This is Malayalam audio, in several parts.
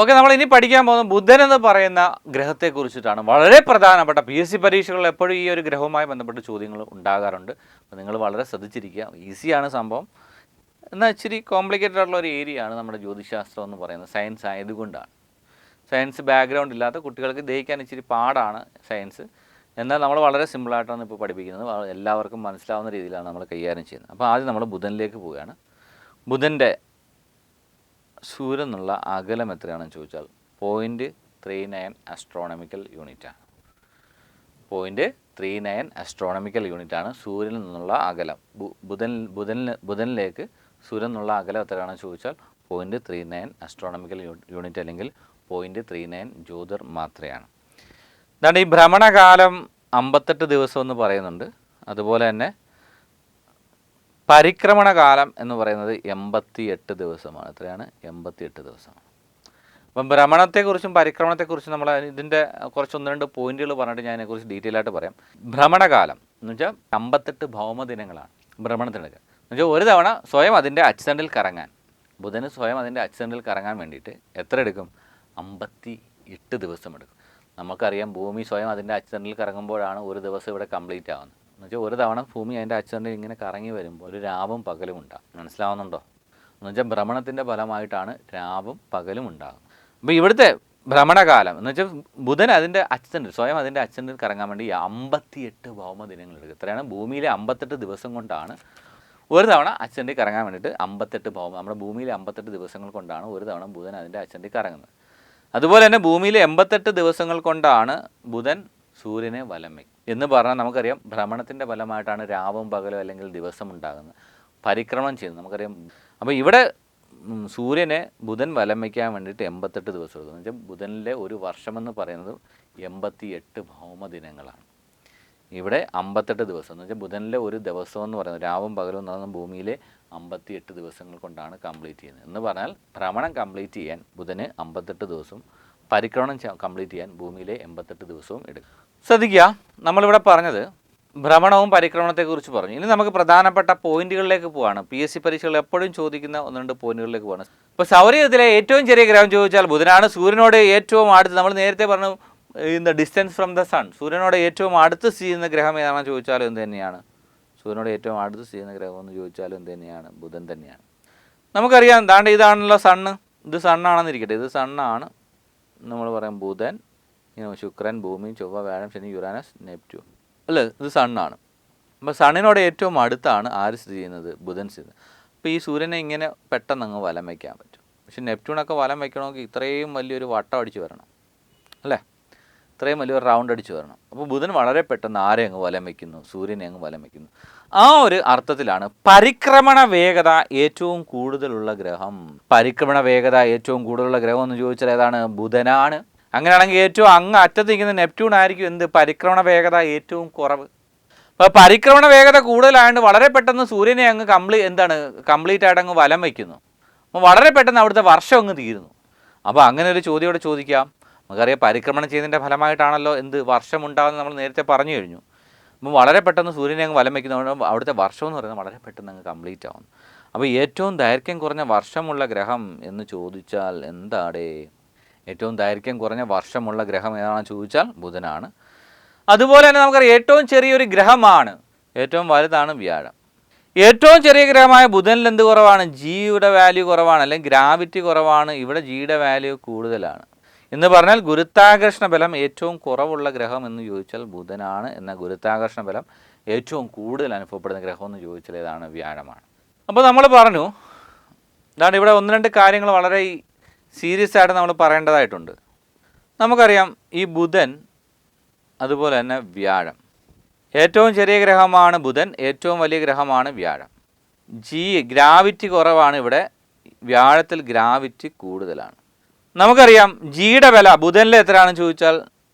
ഓക്കെ, നമ്മൾ ഇനി പഠിക്കാൻ പോകുന്ന ബുധൻ എന്ന് പറയുന്ന ഗ്രഹത്തെക്കുറിച്ചിട്ടാണ്. വളരെ പ്രധാനപ്പെട്ട PSC പരീക്ഷകളിൽ എപ്പോഴും ഈ ഒരു ഗ്രഹവുമായി ബന്ധപ്പെട്ട ചോദ്യങ്ങൾ ഉണ്ടാകാറുണ്ട്. അപ്പോൾ നിങ്ങൾ വളരെ ശ്രദ്ധിച്ചിരിക്കുക. ഈസിയാണ് സംഭവം, എന്നാൽ ഇച്ചിരി കോംപ്ലിക്കേറ്റഡ് ആയിട്ടുള്ള ഒരു ഏരിയ ആണ് നമ്മുടെ ജ്യോതിശാസ്ത്രം എന്ന് പറയുന്നത്. സയൻസ് ആയതുകൊണ്ടാണ്. സയൻസ് ബാക്ക്ഗ്രൗണ്ട് ഇല്ലാത്ത കുട്ടികൾക്ക് ദഹിക്കാൻ ഇച്ചിരി പാടാണ് സയൻസ്. എന്നാൽ നമ്മൾ വളരെ സിമ്പിളായിട്ടാണ് ഇപ്പോൾ പഠിപ്പിക്കുന്നത്. എല്ലാവർക്കും മനസ്സിലാവുന്ന രീതിയിലാണ് നമ്മൾ കൈകാര്യം ചെയ്യുന്നത്. അപ്പോൾ ആദ്യം നമ്മൾ ബുധനിലേക്ക് പോവുകയാണ്. ബുധൻ്റെ സൂര്യൻ എന്നുള്ള അകലം എത്രയാണെന്ന് ചോദിച്ചാൽ 0.39 ആസ്ട്രോണമിക്കൽ യൂണിറ്റാണ്. 0.39 ആസ്ട്രോണമിക്കൽ യൂണിറ്റാണ് സൂര്യനിൽ നിന്നുള്ള അകലം. ബുധനിലേക്ക് സൂര്യൻ എന്നുള്ള അകലം എത്രയാണെന്ന് ചോദിച്ചാൽ 0.39 ആസ്ട്രോണമിക്കൽ യൂണിറ്റ് അല്ലെങ്കിൽ 0.39 ജ്യോതിർമാത്രയാണ്. എന്താണ് ഈ ഭ്രമണകാലം 58 ദിവസം എന്ന് പറയുന്നുണ്ട്. അതുപോലെ തന്നെ പരിക്രമണകാലം എന്ന് പറയുന്നത് 88 ദിവസമാണ്. എത്രയാണ്? 88 ദിവസമാണ്. അപ്പം ഭ്രമണത്തെക്കുറിച്ചും പരിക്രമണത്തെക്കുറിച്ചും നമ്മൾ ഇതിൻ്റെ കുറച്ച് 1-2 പോയിന്റുകൾ പറഞ്ഞിട്ട് ഞാൻ അതിനെക്കുറിച്ച് ഡീറ്റെയിൽ ആയിട്ട് പറയാം. ഭ്രമണകാലം എന്ന് വെച്ചാൽ 58 ഭൗമദിനങ്ങളാണ് ഭ്രമണത്തിനെടുക്കുക. എന്ന് വെച്ചാൽ ഒരു തവണ സ്വയം അതിൻ്റെ അച്ചുതണ്ടിൽ കറങ്ങാൻ, ബുധന് സ്വയം അതിൻ്റെ അച്ചുതണ്ടിൽ കറങ്ങാൻ വേണ്ടിയിട്ട് എത്ര എടുക്കും? 58 ദിവസം എടുക്കും. നമുക്കറിയാം ഭൂമി സ്വയം അതിൻ്റെ അച്ചുതണ്ടിൽ കറങ്ങുമ്പോഴാണ് ഒരു ദിവസം ഇവിടെ കംപ്ലീറ്റ് ആവുന്നത്. എന്നുവെച്ചാൽ ഒരു തവണ ഭൂമി അതിൻ്റെ അച്ചുതണ്ടിൽ ഇങ്ങനെ കറങ്ങി വരുമ്പോൾ ഒരു രാവും പകലും ഉണ്ടാകും. മനസ്സിലാവുന്നുണ്ടോ? എന്നുവെച്ചാൽ ഭ്രമണത്തിൻ്റെ ഫലമായിട്ടാണ് രാവും പകലും ഉണ്ടാകുന്നത്. അപ്പോൾ ഇവിടുത്തെ ഭ്രമണകാലം എന്ന് വെച്ചാൽ ബുധൻ അതിൻ്റെ അച്ചുതണ്ടിൽ സ്വയം അതിൻ്റെ അച്ചുതണ്ടിൽ കറങ്ങാൻ വേണ്ടി 58 ഭൗമദിനങ്ങൾ എടുക്കും. എത്രയാണ്? ഭൂമിയിലെ 58 ദിവസം കൊണ്ടാണ് ഒരു തവണ അച്ചുതണ്ടിൽ കറങ്ങാൻ വേണ്ടിയിട്ട് 58 നമ്മുടെ ഭൂമിയിലെ 58 ദിവസങ്ങൾ കൊണ്ടാണ് ഒരു തവണ ബുധൻ അതിൻ്റെ അച്ചുതണ്ടിൽ കറങ്ങുന്നത്. അതുപോലെ തന്നെ ഭൂമിയിലെ 88 ദിവസങ്ങൾ കൊണ്ടാണ് ബുധൻ സൂര്യനെ വലം വയ്ക്കും. എന്ന് പറഞ്ഞാൽ നമുക്കറിയാം ഭ്രമണത്തിൻ്റെ ഫലമായിട്ടാണ് രാവും പകലും അല്ലെങ്കിൽ ദിവസം ഉണ്ടാകുന്നത്. പരിക്രമണം ചെയ്യുന്നത് നമുക്കറിയാം. അപ്പോൾ ഇവിടെ സൂര്യനെ ബുധൻ വലം വയ്ക്കാൻ വേണ്ടിയിട്ട് 88 ദിവസം എടുക്കും. എന്ന് വെച്ചാൽ ബുധനിലെ ഒരു വർഷമെന്ന് പറയുന്നത് 88 ഭൗമദിനങ്ങളാണ്. ഇവിടെ 58 ദിവസം എന്ന് വെച്ചാൽ ബുധനിലെ ഒരു ദിവസം എന്ന് പറയുന്നത് രാവും പകലും എന്ന് പറയുന്നത് ഭൂമിയിലെ 58 ദിവസങ്ങൾ കൊണ്ടാണ് കംപ്ലീറ്റ് ചെയ്യുന്നത്. എന്ന് പറഞ്ഞാൽ ഭ്രമണം കംപ്ലീറ്റ് ചെയ്യാൻ ബുധന് 58 ദിവസവും പരിക്രമണം കംപ്ലീറ്റ് ചെയ്യാൻ ഭൂമിയിലെ 88 ദിവസവും എടുക്കും. ശ്രദ്ധിക്കുക, നമ്മളിവിടെ പറഞ്ഞത് ഭ്രമണവും പരിക്രമണത്തെക്കുറിച്ച് പറഞ്ഞു. ഇനി നമുക്ക് പ്രധാനപ്പെട്ട പോയിന്റുകളിലേക്ക് പോവാണ്. PSC പരീക്ഷകൾ എപ്പോഴും ചോദിക്കുന്ന 1-2 പോയിന്റുകളിലേക്ക് പോവാണ്. ഇപ്പോൾ സൗരയൂഥത്തിലെ ഏറ്റവും ചെറിയ ഗ്രഹം ചോദിച്ചാൽ ബുധനാണ്. സൂര്യനോട് ഏറ്റവും അടുത്ത്, നമ്മൾ നേരത്തെ പറഞ്ഞു in the distance from the sun, സൂര്യനോട് ഏറ്റവും അടുത്ത് സ്ഥിതി ചെയ്യുന്ന ഗ്രഹം ഏതാണെന്ന് ചോദിച്ചാലും എന്ത് തന്നെയാണ്? സൂര്യനോട് ഏറ്റവും അടുത്ത് സ്ഥിതി ചെയ്യുന്ന ഗ്രഹം എന്ന് ചോദിച്ചാലും എന്ത് തന്നെയാണ്? ബുധൻ തന്നെയാണ്. നമുക്കറിയാം, ദാണ്ട് ഇതാണല്ലോ സണ്ണ്. ഇത് സണ്ണാണെന്നിരിക്കട്ടെ, ഇത് സണ്ണാണ്. നമ്മൾ പറയാം ബുധൻ, ശുക്രൻ, ഭൂമി, ചൊവ്വ, വ്യാഴം, ശനി, യുറാനസ്, നെപ്റ്റ്യൂൺ അല്ലേ? ഇത് സണ്ണാണ്. അപ്പോൾ സണ്ണിനോട് ഏറ്റവും അടുത്താണ് ആര് സ്ഥിതി ചെയ്യുന്നത്? ബുധൻ സ്ഥിതി. അപ്പോൾ ഈ സൂര്യനെ ഇങ്ങനെ പെട്ടെന്ന് അങ്ങ് വലം വയ്ക്കാൻ പറ്റും. പക്ഷെ നെപ്റ്റ്യൂണൊക്കെ വലം വയ്ക്കണമെങ്കിൽ ഇത്രയും വലിയൊരു വട്ടം അടിച്ച് വരണം അല്ലേ? ഇത്രയും വലിയൊരു റൗണ്ട് അടിച്ച് വരണം. അപ്പോൾ ബുധൻ വളരെ പെട്ടെന്ന് ആരെ അങ്ങ് വലം വയ്ക്കുന്നു? സൂര്യനെ അങ്ങ് വലം വയ്ക്കുന്നു. ആ ഒരു അർത്ഥത്തിലാണ് പരിക്രമണ വേഗത ഏറ്റവും കൂടുതലുള്ള ഗ്രഹം. പരിക്രമണ വേഗത ഏറ്റവും കൂടുതലുള്ള ഗ്രഹം എന്ന് ചോദിച്ചാൽ ഏതാണ്? ബുധനാണ്. അങ്ങനെയാണെങ്കിൽ ഏറ്റവും അങ്ങ് അറ്റത്ത് നിൽക്കുന്ന നെപ്റ്റ്യൂൺ ആയിരിക്കും എന്ത്? പരിക്രമണ വേഗത ഏറ്റവും കുറവ്. അപ്പോൾ പരിക്രമണ വേഗത കൂടുതലായതുകൊണ്ട് വളരെ പെട്ടെന്ന് സൂര്യനെ അങ്ങ് കംപ്ലീറ്റ് ആയിട്ട് അങ്ങ് വലം വയ്ക്കുന്നു. അപ്പോൾ വളരെ പെട്ടെന്ന് അവിടുത്തെ വർഷം അങ്ങ് തീരുന്നു. അപ്പോൾ അങ്ങനെ ഒരു ചോദ്യം ഇവിടെ ചോദിക്കാം. നമുക്കറിയാം പരിക്രമണം ചെയ്യുന്നതിൻ്റെ ഫലമായിട്ടാണല്ലോ എന്ത് വർഷമുണ്ടാകുന്നത് നമ്മൾ നേരത്തെ പറഞ്ഞു കഴിഞ്ഞു. അപ്പോൾ വളരെ പെട്ടെന്ന് സൂര്യനെ അങ്ങ് വലം വയ്ക്കുന്നതുകൊണ്ട് അവിടുത്തെ വർഷം എന്ന് പറയുന്നത് വളരെ പെട്ടെന്ന് അങ്ങ് കംപ്ലീറ്റ് ആവുന്നു. അപ്പോൾ ഏറ്റവും ദൈർഘ്യം കുറഞ്ഞ വർഷമുള്ള ഗ്രഹം എന്ന് ചോദിച്ചാൽ എന്താടേ? ഏറ്റവും ദൈർഘ്യം കുറഞ്ഞ വർഷമുള്ള ഗ്രഹം ഏതാണെന്ന് ചോദിച്ചാൽ ബുധനാണ്. അതുപോലെ തന്നെ നമുക്കറിയാം ഏറ്റവും ചെറിയൊരു ഗ്രഹമാണ്, ഏറ്റവും വലുതാണ് വ്യാഴം. ഏറ്റവും ചെറിയ ഗ്രഹമായ ബുധനിൽ എന്ത് കുറവാണ്? ജിയുടെ വാല്യൂ കുറവാണ്, അല്ലെങ്കിൽ ഗ്രാവിറ്റി കുറവാണ്. ഇവിടെ ജിയുടെ വാല്യൂ കൂടുതലാണ്. എന്ന് പറഞ്ഞാൽ ഗുരുത്വാകർഷണ ബലം ഏറ്റവും കുറവുള്ള ഗ്രഹം എന്ന് ചോദിച്ചാൽ ബുധനാണ്. എന്നാൽ ഗുരുത്വാകർഷണ ബലം ഏറ്റവും കൂടുതൽ അനുഭവപ്പെടുന്ന ഗ്രഹം എന്ന് ചോദിച്ചാൽ ഏതാണ്? വ്യാഴമാണ്. അപ്പോൾ നമ്മൾ പറഞ്ഞു, അതാണ് ഇവിടെ 1-2 കാര്യങ്ങൾ വളരെ സീരിയസ് ആയിട്ട് നമ്മൾ പറയേണ്ടതായിട്ടുണ്ട്. നമുക്കറിയാം ഈ ബുധൻ അതുപോലെ തന്നെ വ്യാഴം. ഏറ്റവും ചെറിയ ഗ്രഹമാണ് ബുധൻ, ഏറ്റവും വലിയ ഗ്രഹമാണ് വ്യാഴം. ഗ്രാവിറ്റി കുറവാണ് ഇവിടെ, വ്യാഴത്തിൽ ഗ്രാവിറ്റി കൂടുതലാണ്. നമുക്കറിയാം ജിയുടെ വില ബുധനിൽ എത്രയാണെന്ന് ചോദിച്ചാൽ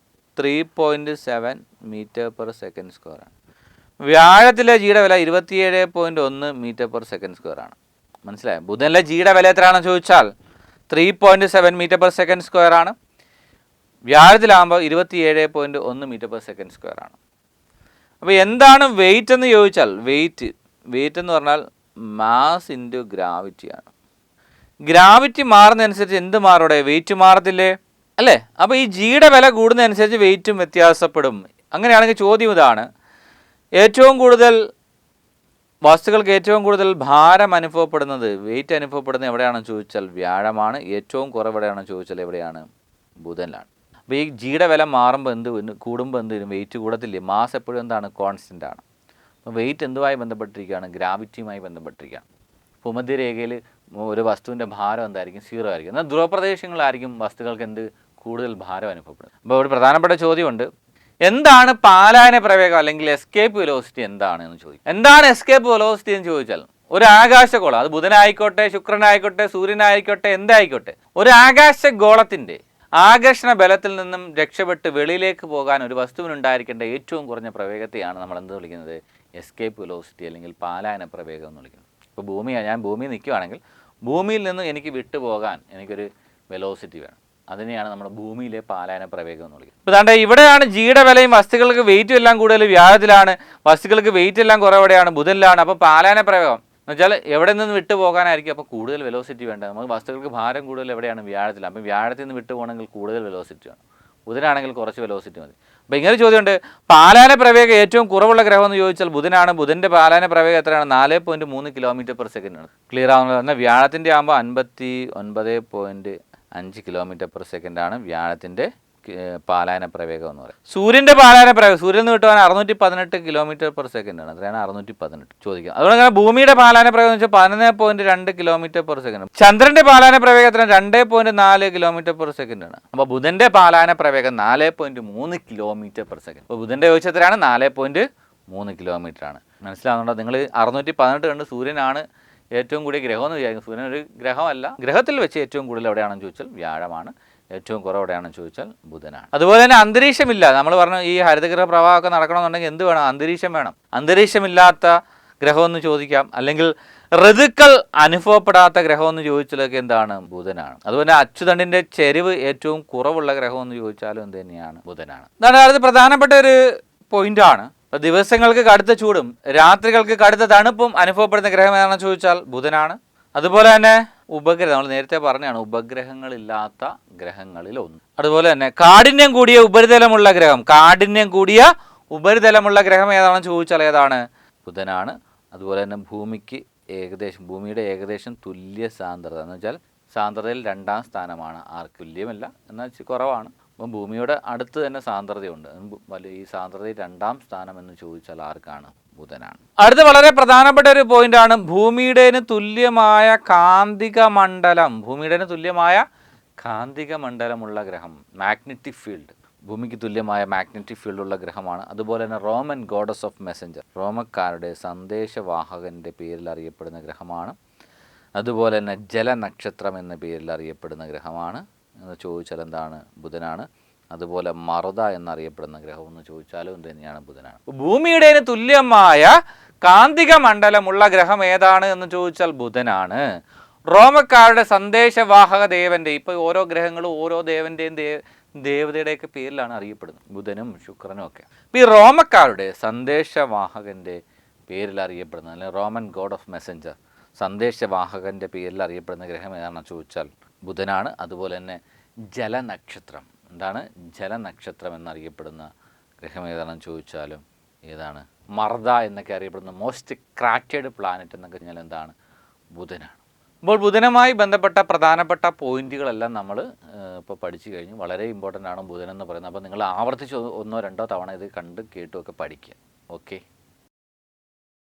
3.7 മീറ്റർ/സെക്കൻഡ് ആണ്. വ്യാഴത്തിലെ ജിയുടെ വില 27.1 മീറ്റർ/സെക്കൻഡ് ആണ്. മനസ്സിലായോ? ബുധനിലെ ജിയുടെ വില എത്രയാണെന്ന് ചോദിച്ചാൽ 3.7 മീറ്റർ/സെക്കൻഡ് ആണ്. വ്യാഴത്തിലാകുമ്പോൾ 27.1 മീറ്റർ/സെക്കൻഡ് ആണ്. അപ്പോൾ എന്താണ് വെയിറ്റ് എന്ന് ചോദിച്ചാൽ വെയിറ്റ് എന്ന് പറഞ്ഞാൽ മാസ് ഇൻറ്റു ഗ്രാവിറ്റിയാണ്. ഗ്രാവിറ്റി മാറുന്നതനുസരിച്ച് എന്ത് മാറൂടെ? വെയിറ്റ് മാറത്തില്ലേ അല്ലേ? അപ്പോൾ ഈ ജിയുടെ വില കൂടുന്നതനുസരിച്ച് വെയിറ്റും വ്യത്യാസപ്പെടും. അങ്ങനെയാണെങ്കിൽ ചോദ്യം ഇതാണ്, ഏറ്റവും കൂടുതൽ വസ്തുക്കൾക്ക് ഏറ്റവും കൂടുതൽ ഭാരം അനുഭവപ്പെടുന്നത്, വെയിറ്റ് അനുഭവപ്പെടുന്നത് എവിടെയാണെന്ന് ചോദിച്ചാൽ വ്യാഴമാണ്. ഏറ്റവും കുറവ് എവിടെയാണെന്ന് ചോദിച്ചാൽ എവിടെയാണ്? ബുധനിലാണ്. അപ്പോൾ ഈ ജിയുടെ വില മാറുമ്പോൾ കൂടുമ്പോൾ എന്ത് വരും? വെയിറ്റ് കൂടത്തില്ലേ? മാസ് എപ്പോഴും എന്താണ്? കോൺസ്റ്റൻ്റ് ആണ്. അപ്പോൾ വെയിറ്റ് എന്തുമായി ബന്ധപ്പെട്ടിരിക്കുകയാണ്? ഗ്രാവിറ്റിയുമായി ബന്ധപ്പെട്ടിരിക്കുകയാണ്. ഭൂമധ്യരേഖയിൽ ഒരു വസ്തുവിൻ്റെ ഭാരം എന്തായിരിക്കും? 0 ആയിരിക്കും. എന്നാൽ ധ്രുവപ്രദേശങ്ങളായിരിക്കും വസ്തുക്കൾക്ക് കൂടുതൽ ഭാരം അനുഭവപ്പെടുന്നത്. അപ്പോൾ ഒരു പ്രധാനപ്പെട്ട ചോദ്യമുണ്ട്, എന്താണ് പാലായന പ്രവേഗം അല്ലെങ്കിൽ എസ്കേപ്പ് വെലോസിറ്റി എന്താണ് എന്ന് ചോദിക്കും. എന്താണ് എസ്കേപ്പ് വെലോസിറ്റി എന്ന് ചോദിച്ചാൽ, ഒരു ആകാശഗോളം, അത് ബുധനായിക്കോട്ടെ, ശുക്രനായിക്കോട്ടെ, സൂര്യനായിക്കോട്ടെ, എന്തായിക്കോട്ടെ, ഒരു ആകാശഗോളത്തിൻ്റെ ആകർഷണ ബലത്തിൽ നിന്നും രക്ഷപ്പെട്ട് വെളിയിലേക്ക് പോകാൻ ഒരു വസ്തുവിനുണ്ടായിരിക്കേണ്ട ഏറ്റവും കുറഞ്ഞ പ്രവേഗത്തെയാണ് നമ്മൾ എന്ത് വിളിക്കുന്നത്? എസ്കേപ്പ് വെലോസിറ്റി അല്ലെങ്കിൽ പാലായന പ്രവേഗം എന്ന് വിളിക്കുന്നത്. ഇപ്പോൾ ഞാൻ ഭൂമിയിൽ നിൽക്കുകയാണെങ്കിൽ ഭൂമിയിൽ നിന്ന് എനിക്ക് വിട്ടുപോകാൻ എനിക്കൊരു വെലോസിറ്റി വേണം. അതിനെയാണ് നമ്മുടെ ഭൂമിയിലെ പാലായന പ്രവേഗം എന്ന് വിളിക്കുന്നത്. ഇപ്പോൾ ദാണ്ടെ ഇവിടെയാണ് ജിയുടെ വിലയും, വസ്തുക്കൾക്ക് വെയിറ്റും എല്ലാം കൂടുതൽ വ്യാഴത്തിലാണ്, വസ്തുക്കൾക്ക് വെയിറ്റ് എല്ലാം കുറവെവിടെയാണ്? ബുധനിലാണ്. അപ്പോൾ പാലായന പ്രവേഗം എന്ന് വെച്ചാൽ എവിടെ നിന്ന് വിട്ടു പോകാനായിരിക്കും അപ്പോൾ കൂടുതൽ വെലോസിറ്റി വേണ്ടത്? നമുക്ക് വസ്തുക്കൾക്ക് ഭാരം കൂടുതൽ എവിടെയാണ്? വ്യാഴത്തിലാണ്. അപ്പോൾ വ്യാഴത്തിൽ നിന്ന് വിട്ടു പോകണമെങ്കിൽ കൂടുതൽ വെലോസിറ്റി വേണം. ബുധനാണെങ്കിൽ കുറച്ച് വെലോസിറ്റി മതി. അപ്പോൾ ഇങ്ങനെ ചോദ്യമുണ്ട്, പാലായന പ്രവേഗം ഏറ്റവും കുറവുള്ള ഗ്രഹം എന്ന് ചോദിച്ചാൽ ബുധനാണ്. ബുധൻ്റെ പാലായന പ്രവേഗം എത്രയാണ്? 4.3 km/s ആണ്. ക്ലിയർ ആവുന്നത്. എന്നാൽ വ്യാഴത്തിൻ്റെ ആകുമ്പോൾ 59.5 km/s ആണ് വ്യാഴത്തിൻ്റെ പാലായന പ്രവേഗം എന്ന് പറയും. സൂര്യൻ്റെ പാലായന പ്രവേഗം, സൂര്യൻ നിന്ന് വിട്ടുപോകാൻ 618 km/s ആണ്. അത്രയാണ് 618 ചോദിക്കുക. അതുകൊണ്ട് തന്നെ ഭൂമിയുടെ പാലായന പ്രവേഗം എന്ന് വെച്ചാൽ 11.2 km/s. ചന്ദ്രന്റെ പാലായന പ്രവേഗം എത്ര? 2.4 km/s ആണ്. അപ്പോൾ ബുധന്റെ പാലായന പ്രവേഗം 4.3 km/s. അപ്പോൾ ബുധന്റെ ചോദിച്ചാൽ എത്രയാണ്? 4.3 km ആണ്. മനസ്സിലാവുന്നുണ്ടോ? നിങ്ങൾ 618 കണ്ട് സൂര്യനാണ് ഏറ്റവും കൂടിയ ഗ്രഹം എന്ന് വിചാരിക്കും. സൂര്യൻ ഒരു ഗ്രഹമല്ല. ഗ്രഹത്തിൽ വെച്ച് ഏറ്റവും കൂടുതൽ എവിടെയാണെന്ന് ചോദിച്ചാൽ വ്യാഴമാണ്. ഏറ്റവും കുറവ് എവിടെയാണെന്ന് ചോദിച്ചാൽ ബുധനാണ്. അതുപോലെ തന്നെ അന്തരീക്ഷമില്ല. നമ്മൾ പറഞ്ഞു ഈ ഹരിതഗ്രഹ പ്രവാഹമൊക്കെ നടക്കണമെന്നുണ്ടെങ്കിൽ എന്ത് വേണം? അന്തരീക്ഷം വേണം. അന്തരീക്ഷമില്ലാത്ത ഗ്രഹമെന്ന് ചോദിക്കാം. അല്ലെങ്കിൽ ഋതുക്കൾ അനുഭവപ്പെടാത്ത ഗ്രഹമെന്ന് ചോദിച്ചാലൊക്കെ എന്താണ്? ബുധനാണ്. അതുപോലെ അച്ചുതണ്ടിൻ്റെ ചെരിവ് ഏറ്റവും കുറവുള്ള ഗ്രഹമെന്ന് ചോദിച്ചാലും എന്ത് തന്നെയാണ്? ബുധനാണ്. ഇതാണ് അടുത്ത പ്രധാനപ്പെട്ട ഒരു പോയിന്റാണ്. ദിവസങ്ങൾക്ക് കടുത്ത ചൂടും രാത്രികൾക്ക് കടുത്ത തണുപ്പും അനുഭവപ്പെടുന്ന ഗ്രഹം ഏതാണെന്ന് ചോദിച്ചാൽ ബുധനാണ്. അതുപോലെ തന്നെ ഉപഗ്രഹം, നമ്മൾ നേരത്തെ പറഞ്ഞാണ്, ഉപഗ്രഹങ്ങളില്ലാത്ത ഗ്രഹങ്ങളിൽ ഒന്ന്. അതുപോലെ തന്നെ കാഠിന്യം കൂടിയ ഉപരിതലമുള്ള ഗ്രഹം ഏതാണെന്ന് ചോദിച്ചാൽ ഏതാണ്? ബുധനാണ്. അതുപോലെ തന്നെ ഭൂമിയുടെ ഏകദേശം തുല്യ സാന്ദ്രത എന്ന് വെച്ചാൽ സാന്ദ്രതയിൽ 2ാം സ്ഥാനമാണ്. ആർക്ക്? തുല്യമല്ല, എന്നാൽ കുറവാണ്. അപ്പം ഭൂമിയുടെ അടുത്ത് തന്നെ സാന്ദ്രതയുണ്ട്. ഈ സാന്ദ്രതയിൽ 2ാം സ്ഥാനം എന്ന് ചോദിച്ചാൽ ആർക്കാണ്? ബുധനാണ്. അടുത്ത വളരെ പ്രധാനപ്പെട്ട ഒരു പോയിന്റാണ്, ഭൂമിയുടെ തുല്യമായ കാന്തിക മണ്ഡലമുള്ള ഗ്രഹം, മാഗ്നറ്റിക് ഫീൽഡ്. ഭൂമിക്ക് തുല്യമായ മാഗ്നറ്റിക് ഫീൽഡുള്ള ഗ്രഹമാണ്. അതുപോലെ തന്നെ റോമൻ ഗോഡസ് ഓഫ് മെസ്സഞ്ചർ, റോമക്കാരുടെ സന്ദേശവാഹകൻ്റെ പേരിൽ അറിയപ്പെടുന്ന ഗ്രഹമാണ്. അതുപോലെ തന്നെ ജലനക്ഷത്രം എന്ന പേരിൽ അറിയപ്പെടുന്ന ഗ്രഹമാണ് എന്ന് ചോദിച്ചാൽ എന്താണ്? ബുധനാണ്. അതുപോലെ മറുത എന്നറിയപ്പെടുന്ന ഗ്രഹം എന്ന് ചോദിച്ചാലും എന്ത് തന്നെയാണ്? ബുധനാണ്. ഭൂമിയുടെ തുല്യമായ കാന്തിക മണ്ഡലമുള്ള ഗ്രഹം ഏതാണ് എന്ന് ചോദിച്ചാൽ ബുധനാണ്. റോമക്കാരുടെ സന്ദേശവാഹക ദേവൻ്റെ, ഇപ്പോൾ ഓരോ ഗ്രഹങ്ങളും ഓരോ ദേവൻ്റെയും ദേവതയുടെയൊക്കെ പേരിലാണ് അറിയപ്പെടുന്നത്, ബുധനും ശുക്രനും ഒക്കെ. അപ്പോൾ ഈ റോമക്കാരുടെ സന്ദേശവാഹകൻ്റെ പേരിൽ അറിയപ്പെടുന്നത്, അല്ലെങ്കിൽ റോമൻ ഗോഡ് ഓഫ് മെസ്സഞ്ചർ, സന്ദേശവാഹകൻ്റെ പേരിൽ അറിയപ്പെടുന്ന ഗ്രഹം ഏതാണെന്ന് ചോദിച്ചാൽ ബുധനാണ്. അതുപോലെ തന്നെ ജലനക്ഷത്രം, എന്താണ്? ജലനക്ഷത്രം എന്നറിയപ്പെടുന്ന ഗ്രഹം ഏതാണെന്ന് ചോദിച്ചാലും ഏതാണ്? മർദ എന്നൊക്കെ അറിയപ്പെടുന്ന മോസ്റ്റ് ക്രാറ്റഡ് പ്ലാനറ്റ് എന്നൊക്കെ പറഞ്ഞാൽ എന്താണ്? ബുധനാണ്. അപ്പോൾ ബുധനുമായി ബന്ധപ്പെട്ട പ്രധാനപ്പെട്ട പോയിന്റുകളെല്ലാം നമ്മൾ ഇപ്പോൾ പഠിച്ചു കഴിഞ്ഞു. വളരെ ഇമ്പോർട്ടൻ്റ് ആണ് ബുധൻ എന്ന് പറയുന്നത്. അപ്പോൾ നിങ്ങൾ ആവർത്തിച്ച് 1-2 തവണ ഇത് കണ്ട് കേട്ടുമൊക്കെ പഠിക്കുക. ഓക്കെ.